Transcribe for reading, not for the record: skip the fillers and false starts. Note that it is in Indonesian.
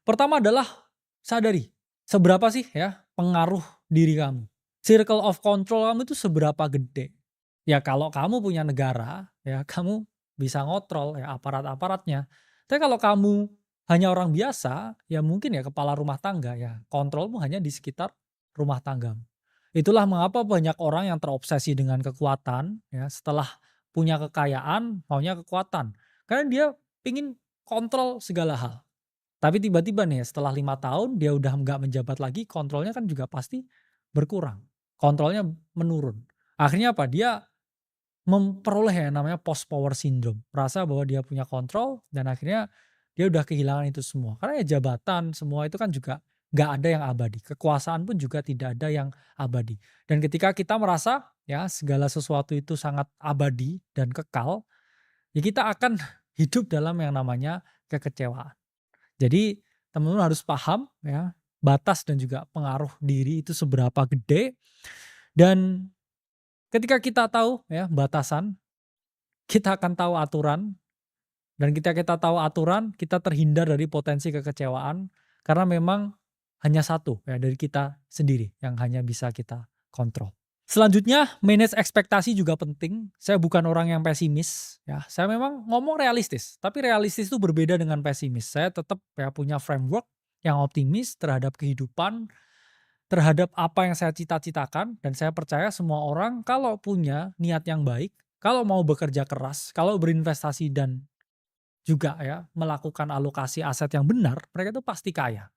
Pertama adalah sadari, seberapa sih ya pengaruh diri kamu. Circle of control kamu itu seberapa gede. Ya kalau kamu punya negara, ya kamu bisa ngontrol ya aparat-aparatnya. Tapi kalau kamu hanya orang biasa, ya mungkin ya kepala rumah tangga, ya kontrolmu hanya di sekitar rumah tanggamu. Itulah mengapa banyak orang yang terobsesi dengan kekuatan, ya setelah punya kekayaan, maunya kekuatan. Karena dia ingin kontrol segala hal. Tapi tiba-tiba nih setelah 5 tahun dia udah nggak menjabat lagi, kontrolnya kan juga pasti berkurang. Kontrolnya menurun. Akhirnya apa? Dia memperoleh yang namanya post power syndrome. Merasa bahwa dia punya kontrol dan akhirnya dia udah kehilangan itu semua. Karena ya jabatan semua itu kan juga nggak ada yang abadi. Kekuasaan pun juga tidak ada yang abadi. Dan ketika kita merasa ya segala sesuatu itu sangat abadi dan kekal, ya kita akan hidup dalam yang namanya kekecewaan. Jadi teman-teman harus paham ya, batas dan juga pengaruh diri itu seberapa gede, dan ketika kita tahu ya batasan, kita akan tahu aturan, dan ketika kita tahu aturan, kita terhindar dari potensi kekecewaan karena memang hanya satu ya dari kita sendiri yang hanya bisa kita kontrol. Selanjutnya, manage ekspektasi juga penting. Saya bukan orang yang pesimis ya. Saya memang ngomong realistis, tapi realistis itu berbeda dengan pesimis. Saya tetap ya punya framework yang optimis terhadap kehidupan, terhadap apa yang saya cita-citakan, dan saya percaya semua orang kalau punya niat yang baik, kalau mau bekerja keras, kalau berinvestasi dan juga ya melakukan alokasi aset yang benar, mereka itu pasti kaya.